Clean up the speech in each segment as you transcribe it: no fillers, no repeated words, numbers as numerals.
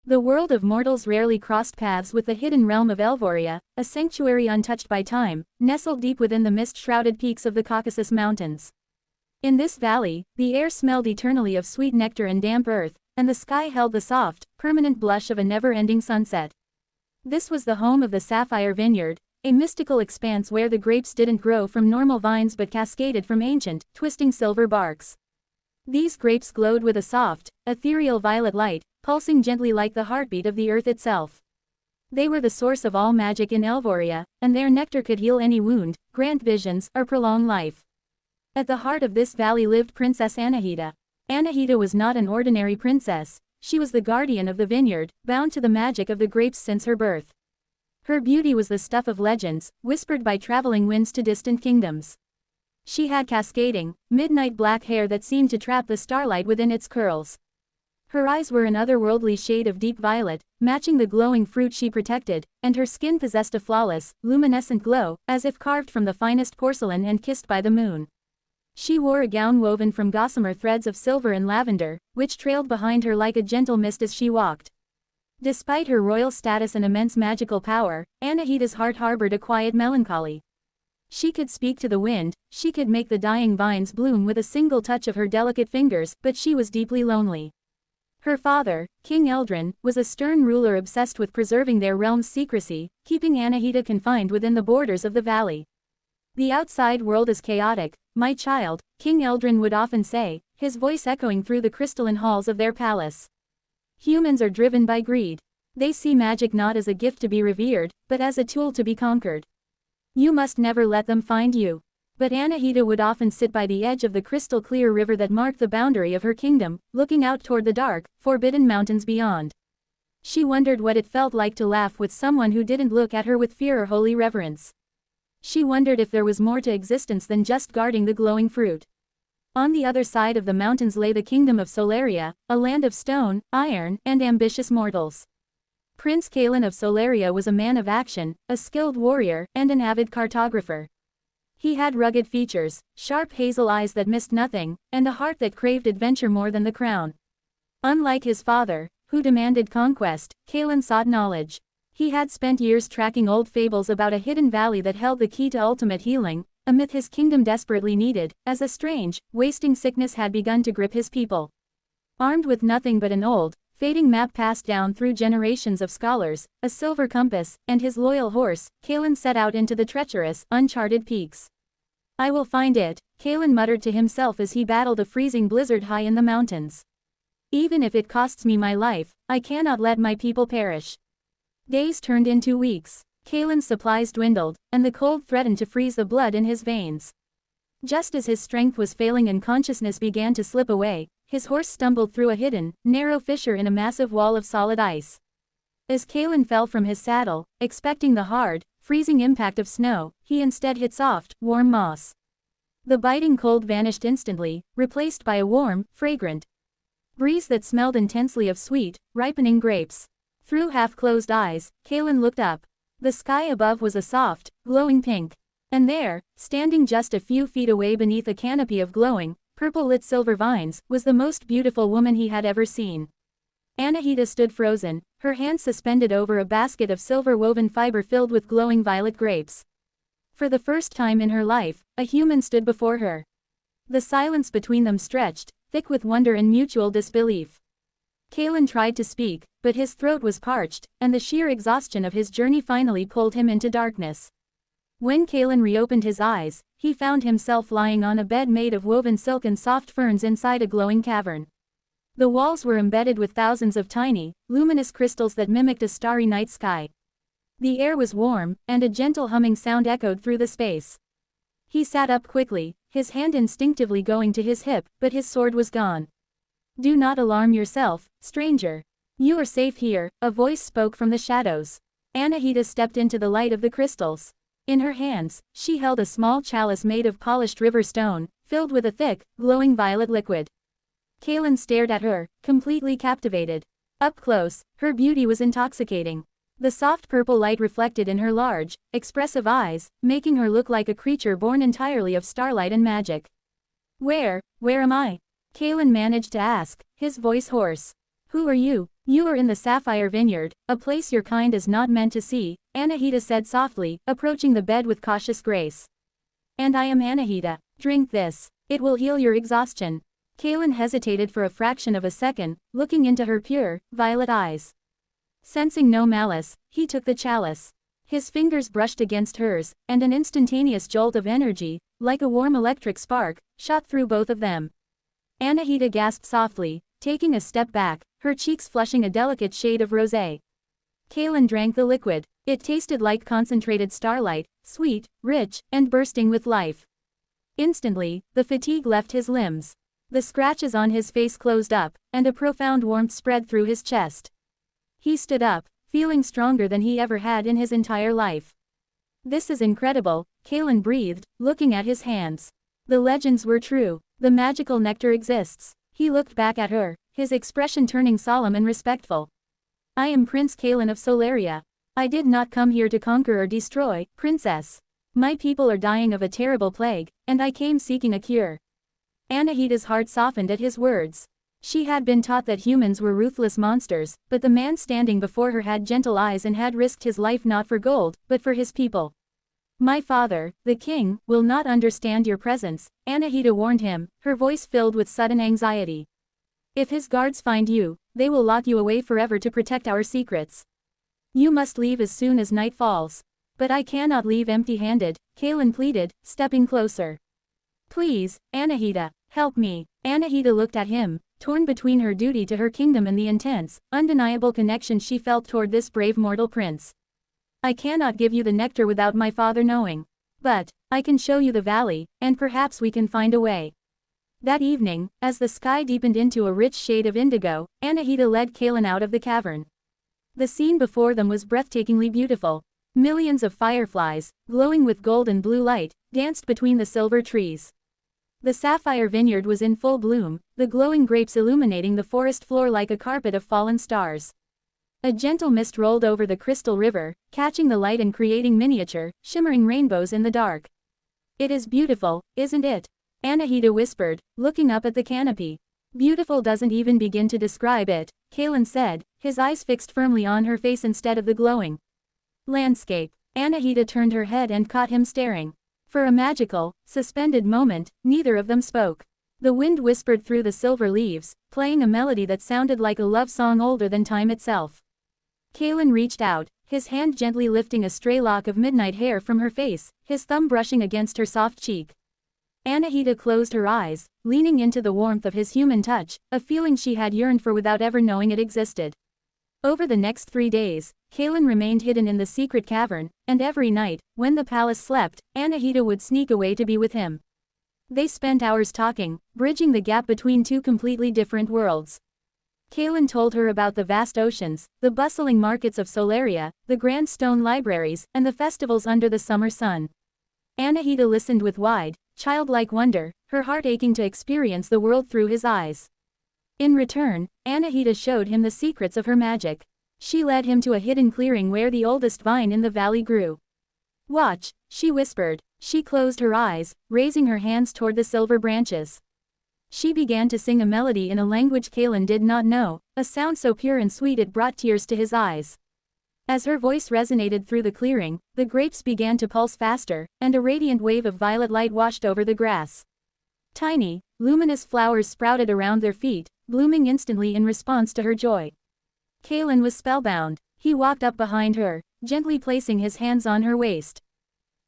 The world of mortals rarely crossed paths with the hidden realm of Elvoria, a sanctuary untouched by time, nestled deep within the mist-shrouded peaks of the Caucasus Mountains. In this valley, the air smelled eternally of sweet nectar and damp earth, and the sky held the soft, permanent blush of a never-ending sunset. This was the home of the Sapphire Vineyard, a mystical expanse where the grapes didn't grow from normal vines but cascaded from ancient, twisting silver barks. These grapes glowed with a soft, ethereal violet light, pulsing gently like the heartbeat of the earth itself. They were the source of all magic in Elvoria, and their nectar could heal any wound, grant visions, or prolong life. At the heart of this valley lived Princess Anahita. Anahita was not an ordinary princess, she was the guardian of the vineyard, bound to the magic of the grapes since her birth. Her beauty was the stuff of legends, whispered by traveling winds to distant kingdoms. She had cascading, midnight black hair that seemed to trap the starlight within its curls. Her eyes were an otherworldly shade of deep violet, matching the glowing fruit she protected, and her skin possessed a flawless, luminescent glow, as if carved from the finest porcelain and kissed by the moon. She wore a gown woven from gossamer threads of silver and lavender, which trailed behind her like a gentle mist as she walked. Despite her royal status and immense magical power, Anahita's heart harbored a quiet melancholy. She could speak to the wind, she could make the dying vines bloom with a single touch of her delicate fingers, but she was deeply lonely. Her father, King Eldrin, was a stern ruler obsessed with preserving their realm's secrecy, keeping Anahita confined within the borders of the valley. The outside world is chaotic, my child, King Eldrin would often say, his voice echoing through the crystalline halls of their palace. Humans are driven by greed. They see magic not as a gift to be revered, but as a tool to be conquered. You must never let them find you. But Anahita would often sit by the edge of the crystal-clear river that marked the boundary of her kingdom, looking out toward the dark, forbidden mountains beyond. She wondered what it felt like to laugh with someone who didn't look at her with fear or holy reverence. She wondered if there was more to existence than just guarding the glowing fruit. On the other side of the mountains lay the kingdom of Solaria, a land of stone, iron, and ambitious mortals. Prince Kalen of Solaria was a man of action, a skilled warrior, and an avid cartographer. He had rugged features, sharp hazel eyes that missed nothing, and a heart that craved adventure more than the crown. Unlike his father, who demanded conquest, Kalen sought knowledge. He had spent years tracking old fables about a hidden valley that held the key to ultimate healing, a myth his kingdom desperately needed, as a strange, wasting sickness had begun to grip his people. Armed with nothing but an old, fading map passed down through generations of scholars, a silver compass, and his loyal horse, Kalen set out into the treacherous, uncharted peaks. I will find it, Kalen muttered to himself as he battled a freezing blizzard high in the mountains. Even if it costs me my life, I cannot let my people perish. Days turned into weeks. Kalen's supplies dwindled, and the cold threatened to freeze the blood in his veins. Just as his strength was failing and consciousness began to slip away, his horse stumbled through a hidden, narrow fissure in a massive wall of solid ice. As Kalen fell from his saddle, expecting the hard, freezing impact of snow, he instead hit soft, warm moss. The biting cold vanished instantly, replaced by a warm, fragrant breeze that smelled intensely of sweet, ripening grapes. Through half-closed eyes, Kalen looked up. The sky above was a soft, glowing pink. And there, standing just a few feet away beneath a canopy of glowing, purple-lit silver vines, was the most beautiful woman he had ever seen. Anahita stood frozen, her hands suspended over a basket of silver-woven fiber filled with glowing violet grapes. For the first time in her life, a human stood before her. The silence between them stretched, thick with wonder and mutual disbelief. Kalen tried to speak, but his throat was parched, and the sheer exhaustion of his journey finally pulled him into darkness. When Kalen reopened his eyes, he found himself lying on a bed made of woven silk and soft ferns inside a glowing cavern. The walls were embedded with thousands of tiny, luminous crystals that mimicked a starry night sky. The air was warm, and a gentle humming sound echoed through the space. He sat up quickly, his hand instinctively going to his hip, but his sword was gone. Do not alarm yourself, stranger. You are safe here, a voice spoke from the shadows. Anahita stepped into the light of the crystals. In her hands, she held a small chalice made of polished river stone, filled with a thick, glowing violet liquid. Kalen stared at her, completely captivated. Up close, her beauty was intoxicating. The soft purple light reflected in her large, expressive eyes, making her look like a creature born entirely of starlight and magic. Where am I? Kalen managed to ask, his voice hoarse. Who are you? You are in the sapphire vineyard, a place your kind is not meant to see, Anahita said softly, approaching the bed with cautious grace. And I am Anahita. Drink this. It will heal your exhaustion. Kaelin hesitated for a fraction of a second, looking into her pure, violet eyes. Sensing no malice, he took the chalice. His fingers brushed against hers, and an instantaneous jolt of energy, like a warm electric spark, shot through both of them. Anahita gasped softly, taking a step back, her cheeks flushing a delicate shade of rosé. Kaelin drank the liquid. It tasted like concentrated starlight, sweet, rich, and bursting with life. Instantly, the fatigue left his limbs. The scratches on his face closed up, and a profound warmth spread through his chest. He stood up, feeling stronger than he ever had in his entire life. This is incredible, Kaelin breathed, looking at his hands. The legends were true. The magical nectar exists. He looked back at her, his expression turning solemn and respectful. I am Prince Kaelin of Solaria. I did not come here to conquer or destroy, Princess. My people are dying of a terrible plague, and I came seeking a cure. Anahita's heart softened at his words. She had been taught that humans were ruthless monsters, but the man standing before her had gentle eyes and had risked his life not for gold, but for his people. My father, the king, will not understand your presence, Anahita warned him, her voice filled with sudden anxiety. If his guards find you, they will lock you away forever to protect our secrets. You must leave as soon as night falls. But I cannot leave empty-handed, Kaelin pleaded, stepping closer. Please, Anahita, help me. Anahita looked at him, torn between her duty to her kingdom and the intense, undeniable connection she felt toward this brave mortal prince. I cannot give you the nectar without my father knowing. But, I can show you the valley, and perhaps we can find a way. That evening, as the sky deepened into a rich shade of indigo, Anahita led Kaelin out of the cavern. The scene before them was breathtakingly beautiful. Millions of fireflies, glowing with gold and blue light, danced between the silver trees. The sapphire vineyard was in full bloom, the glowing grapes illuminating the forest floor like a carpet of fallen stars. A gentle mist rolled over the crystal river, catching the light and creating miniature, shimmering rainbows in the dark. It is beautiful, isn't it? Anahita whispered, looking up at the canopy. Beautiful doesn't even begin to describe it, Kaelin said, his eyes fixed firmly on her face instead of the glowing landscape. Anahita turned her head and caught him staring. For a magical, suspended moment, neither of them spoke. The wind whispered through the silver leaves, playing a melody that sounded like a love song older than time itself. Kaelin reached out, his hand gently lifting a stray lock of midnight hair from her face, his thumb brushing against her soft cheek. Anahita closed her eyes, leaning into the warmth of his human touch, a feeling she had yearned for without ever knowing it existed. Over the next 3 days, Kaelin remained hidden in the secret cavern, and every night, when the palace slept, Anahita would sneak away to be with him. They spent hours talking, bridging the gap between two completely different worlds. Kaelin told her about the vast oceans, the bustling markets of Solaria, the grand stone libraries, and the festivals under the summer sun. Anahita listened with wide, childlike wonder, her heart aching to experience the world through his eyes. In return, Anahita showed him the secrets of her magic. She led him to a hidden clearing where the oldest vine in the valley grew. Watch, she whispered. She closed her eyes, raising her hands toward the silver branches. She began to sing a melody in a language Kaelin did not know, a sound so pure and sweet it brought tears to his eyes. As her voice resonated through the clearing, the grapes began to pulse faster, and a radiant wave of violet light washed over the grass. Tiny, luminous flowers sprouted around their feet, blooming instantly in response to her joy. Kaelin was spellbound. He walked up behind her, gently placing his hands on her waist.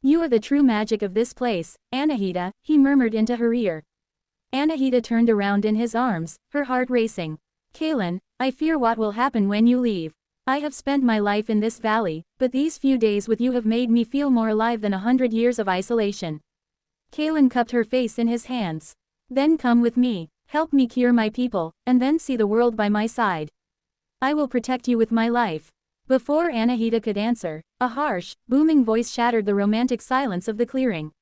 You are the true magic of this place, Anahita, he murmured into her ear. Anahita turned around in his arms, her heart racing. Kaelin, I fear what will happen when you leave. I have spent my life in this valley, but these few days with you have made me feel more alive than 100 years of isolation. Kaelin cupped her face in his hands. Then come with me, help me cure my people, and then see the world by my side. I will protect you with my life. Before Anahita could answer, a harsh, booming voice shattered the romantic silence of the clearing.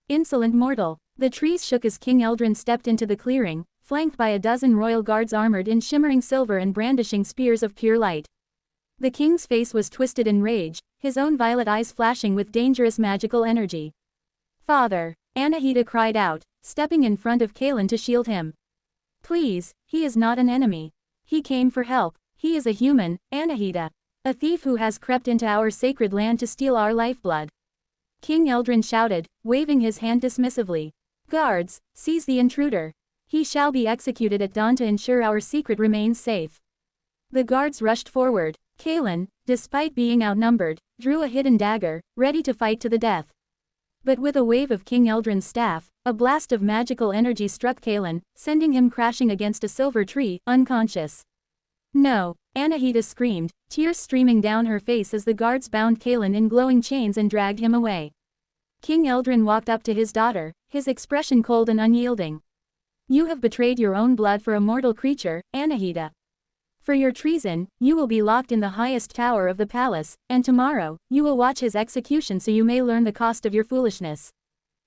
Insolent mortal. The trees shook as King Eldrin stepped into the clearing, flanked by a dozen royal guards armored in shimmering silver and brandishing spears of pure light. The king's face was twisted in rage, his own violet eyes flashing with dangerous magical energy. Father, Anahita cried out, stepping in front of Kaelin to shield him. Please, he is not an enemy. He came for help. He is a human, Anahita. A thief who has crept into our sacred land to steal our lifeblood. King Eldrin shouted, waving his hand dismissively. Guards, seize the intruder. He shall be executed at dawn to ensure our secret remains safe. The guards rushed forward. Kaelin, despite being outnumbered, drew a hidden dagger, ready to fight to the death. But with a wave of King Eldrin's staff, a blast of magical energy struck Kaelin, sending him crashing against a silver tree, unconscious. No, Anahita screamed, tears streaming down her face as the guards bound Kaelin in glowing chains and dragged him away. King Eldrin walked up to his daughter, his expression cold and unyielding. You have betrayed your own blood for a mortal creature, Anahita. For your treason, you will be locked in the highest tower of the palace, and tomorrow, you will watch his execution so you may learn the cost of your foolishness.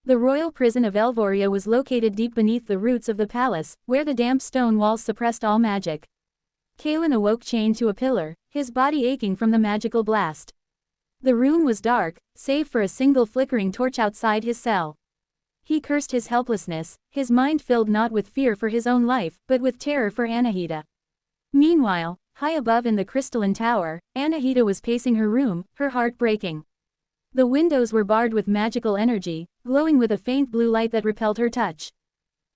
The royal prison of Elvoria was located deep beneath the roots of the palace, where the damp stone walls suppressed all magic. Kaelin awoke chained to a pillar, his body aching from the magical blast. The room was dark, save for a single flickering torch outside his cell. He cursed his helplessness, his mind filled not with fear for his own life, but with terror for Anahita. Meanwhile, high above in the crystalline tower, Anahita was pacing her room, her heart breaking. The windows were barred with magical energy, glowing with a faint blue light that repelled her touch.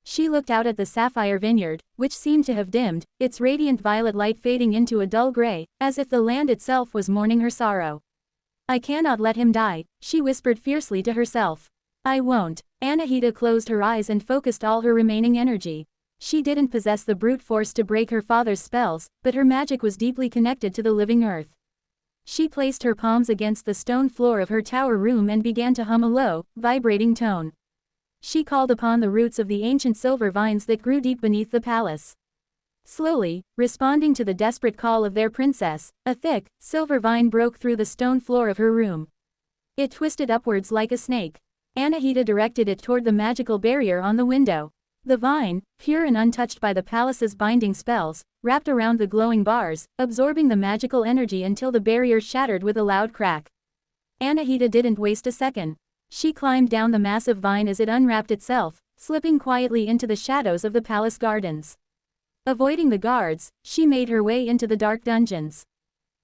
She looked out at the sapphire vineyard, which seemed to have dimmed, its radiant violet light fading into a dull gray, as if the land itself was mourning her sorrow. I cannot let him die, she whispered fiercely to herself. I won't. Anahita closed her eyes and focused all her remaining energy. She didn't possess the brute force to break her father's spells, but her magic was deeply connected to the living earth. She placed her palms against the stone floor of her tower room and began to hum a low, vibrating tone. She called upon the roots of the ancient silver vines that grew deep beneath the palace. Slowly, responding to the desperate call of their princess, a thick, silver vine broke through the stone floor of her room. It twisted upwards like a snake. Anahita directed it toward the magical barrier on the window. The vine, pure and untouched by the palace's binding spells, wrapped around the glowing bars, absorbing the magical energy until the barrier shattered with a loud crack. Anahita didn't waste a second. She climbed down the massive vine as it unwrapped itself, slipping quietly into the shadows of the palace gardens. Avoiding the guards, she made her way into the dark dungeons.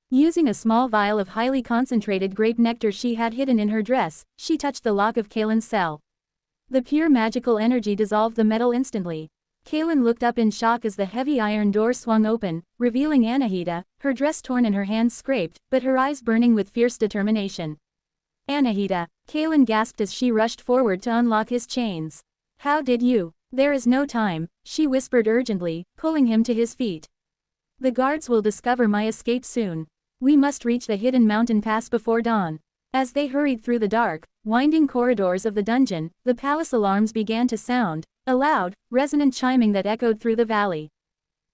Using a small vial of highly concentrated grape nectar she had hidden in her dress, she touched the lock of Kaelin's cell. The pure magical energy dissolved the metal instantly. Kaelin looked up in shock as the heavy iron door swung open, revealing Anahita, her dress torn and her hands scraped, but her eyes burning with fierce determination. Anahita, Kaelin gasped as she rushed forward to unlock his chains. How did you? There is no time, she whispered urgently, pulling him to his feet. The guards will discover my escape soon. We must reach the hidden mountain pass before dawn. As they hurried through the dark, winding corridors of the dungeon, the palace alarms began to sound, a loud, resonant chiming that echoed through the valley.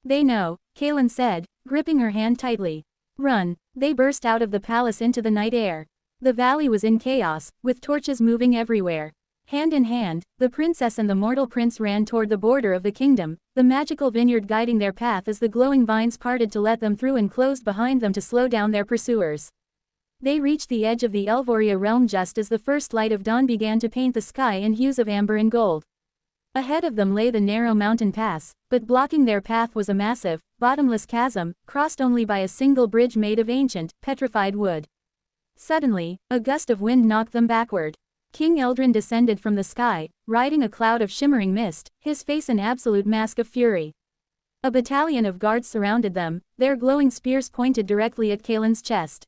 They know, Kaelin said, gripping her hand tightly. Run! They burst out of the palace into the night air. The valley was in chaos, with torches moving everywhere. Hand in hand, the princess and the mortal prince ran toward the border of the kingdom, the magical vineyard guiding their path as the glowing vines parted to let them through and closed behind them to slow down their pursuers. They reached the edge of the Elvoria realm just as the first light of dawn began to paint the sky in hues of amber and gold. Ahead of them lay the narrow mountain pass, but blocking their path was a massive, bottomless chasm, crossed only by a single bridge made of ancient, petrified wood. Suddenly, a gust of wind knocked them backward. King Eldrin descended from the sky, riding a cloud of shimmering mist, his face an absolute mask of fury. A battalion of guards surrounded them, their glowing spears pointed directly at Kaelin's chest.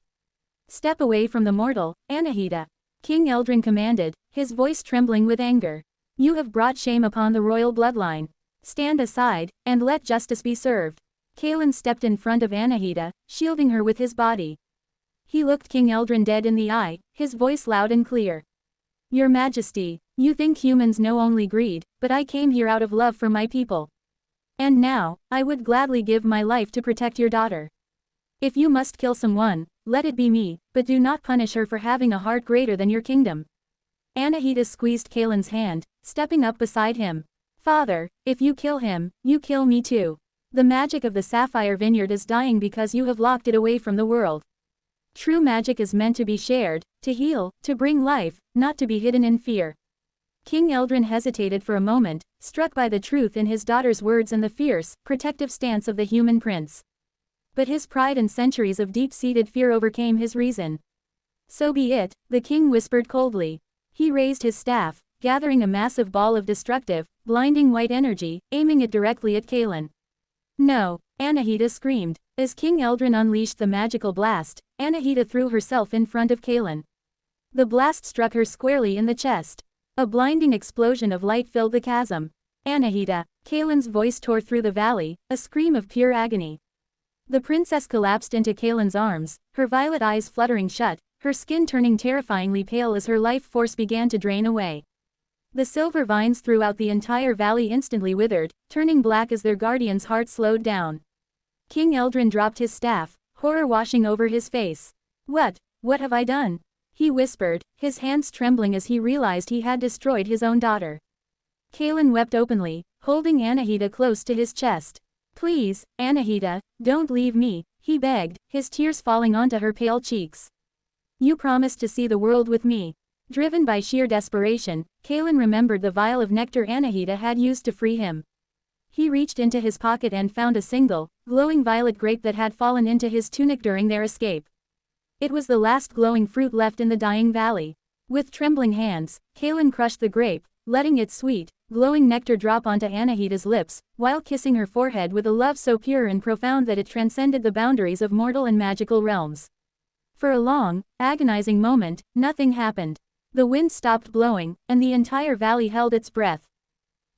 Step away from the mortal, Anahita. King Eldrin commanded, his voice trembling with anger. You have brought shame upon the royal bloodline. Stand aside, and let justice be served. Kaelin stepped in front of Anahita, shielding her with his body. He looked King Eldrin dead in the eye, his voice loud and clear. Your Majesty, you think humans know only greed, but I came here out of love for my people. And now, I would gladly give my life to protect your daughter. If you must kill someone, let it be me, but do not punish her for having a heart greater than your kingdom. Anahita squeezed Kaelin's hand, stepping up beside him. Father, if you kill him, you kill me too. The magic of the sapphire vineyard is dying because you have locked it away from the world. True magic is meant to be shared, to heal, to bring life, not to be hidden in fear. King Eldrin hesitated for a moment, struck by the truth in his daughter's words and the fierce, protective stance of the human prince. but his pride and centuries of deep-seated fear overcame his reason. So be it, the king whispered coldly. He raised his staff, gathering a massive ball of destructive, blinding white energy, aiming it directly at Kaelin. No, Anahita screamed. As King Eldrin unleashed the magical blast, Anahita threw herself in front of Kaelin. The blast struck her squarely in the chest. A blinding explosion of light filled the chasm. Anahita, Kaelin's voice tore through the valley, a scream of pure agony. The princess collapsed into Kaelin's arms, her violet eyes fluttering shut, her skin turning terrifyingly pale as her life force began to drain away. The silver vines throughout the entire valley instantly withered, turning black as their guardian's heart slowed down. King Eldrin dropped his staff, horror washing over his face. What have I done? He whispered, his hands trembling as he realized he had destroyed his own daughter. Kaelin wept openly, holding Anahita close to his chest. Please, Anahita, don't leave me, he begged, his tears falling onto her pale cheeks. You promised to see the world with me. Driven by sheer desperation, Kaelin remembered the vial of nectar Anahita had used to free him. He reached into his pocket and found a single, glowing violet grape that had fallen into his tunic during their escape. It was the last glowing fruit left in the dying valley. With trembling hands, Kaelin crushed the grape, letting its sweet, glowing nectar drop onto Anahita's lips, while kissing her forehead with a love so pure and profound that it transcended the boundaries of mortal and magical realms. For a long, agonizing moment, nothing happened. The wind stopped blowing, and the entire valley held its breath.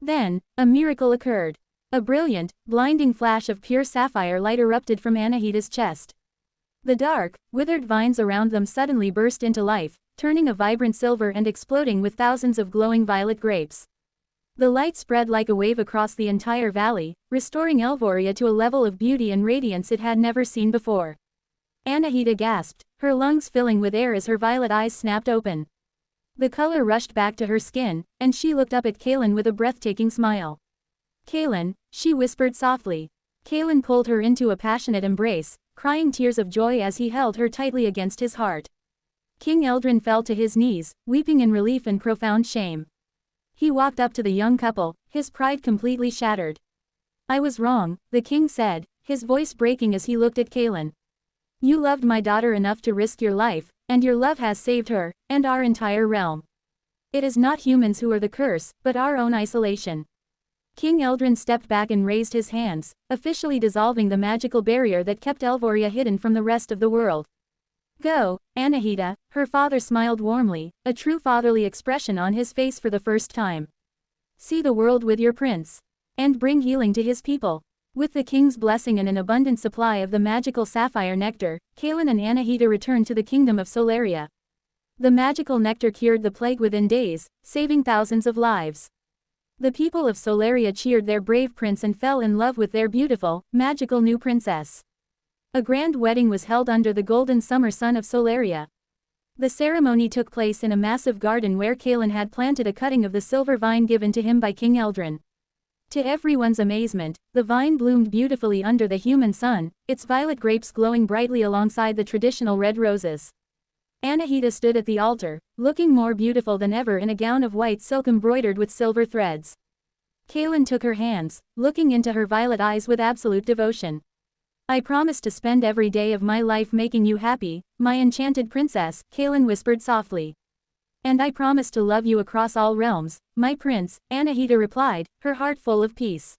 Then, a miracle occurred. A brilliant, blinding flash of pure sapphire light erupted from Anahita's chest. The dark, withered vines around them suddenly burst into life, turning a vibrant silver and exploding with thousands of glowing violet grapes. The light spread like a wave across the entire valley, restoring Elvoria to a level of beauty and radiance it had never seen before. Anahita gasped, her lungs filling with air as her violet eyes snapped open. The color rushed back to her skin, and she looked up at Kaelin with a breathtaking smile. Kaelin, she whispered softly. Kaelin pulled her into a passionate embrace, crying tears of joy as he held her tightly against his heart. King Eldrin fell to his knees, weeping in relief and profound shame. He walked up to the young couple, his pride completely shattered. I was wrong, the king said, his voice breaking as he looked at Kaelin. You loved my daughter enough to risk your life, and your love has saved her, and our entire realm. It is not humans who are the curse, but our own isolation. King Eldrin stepped back and raised his hands, officially dissolving the magical barrier that kept Elvoria hidden from the rest of the world. Go, Anahita, her father smiled warmly, a true fatherly expression on his face for the first time. See the world with your prince. And bring healing to his people. With the king's blessing and an abundant supply of the magical sapphire nectar, Kaelin and Anahita returned to the kingdom of Solaria. The magical nectar cured the plague within days, saving thousands of lives. The people of Solaria cheered their brave prince and fell in love with their beautiful, magical new princess. A grand wedding was held under the golden summer sun of Solaria. The ceremony took place in a massive garden where Kaelin had planted a cutting of the silver vine given to him by King Eldrin. To everyone's amazement, the vine bloomed beautifully under the human sun, its violet grapes glowing brightly alongside the traditional red roses. Anahita stood at the altar, looking more beautiful than ever in a gown of white silk embroidered with silver threads. Kaelin took her hands, looking into her violet eyes with absolute devotion. I promise to spend every day of my life making you happy, my enchanted princess, Kaelin whispered softly. And I promise to love you across all realms, my prince, Anahita replied, her heart full of peace.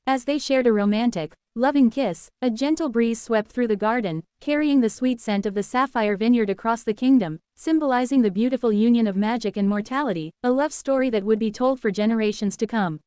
As they shared a romantic, loving kiss, a gentle breeze swept through the garden, carrying the sweet scent of the sapphire vineyard across the kingdom, symbolizing the beautiful union of magic and mortality, a love story that would be told for generations to come.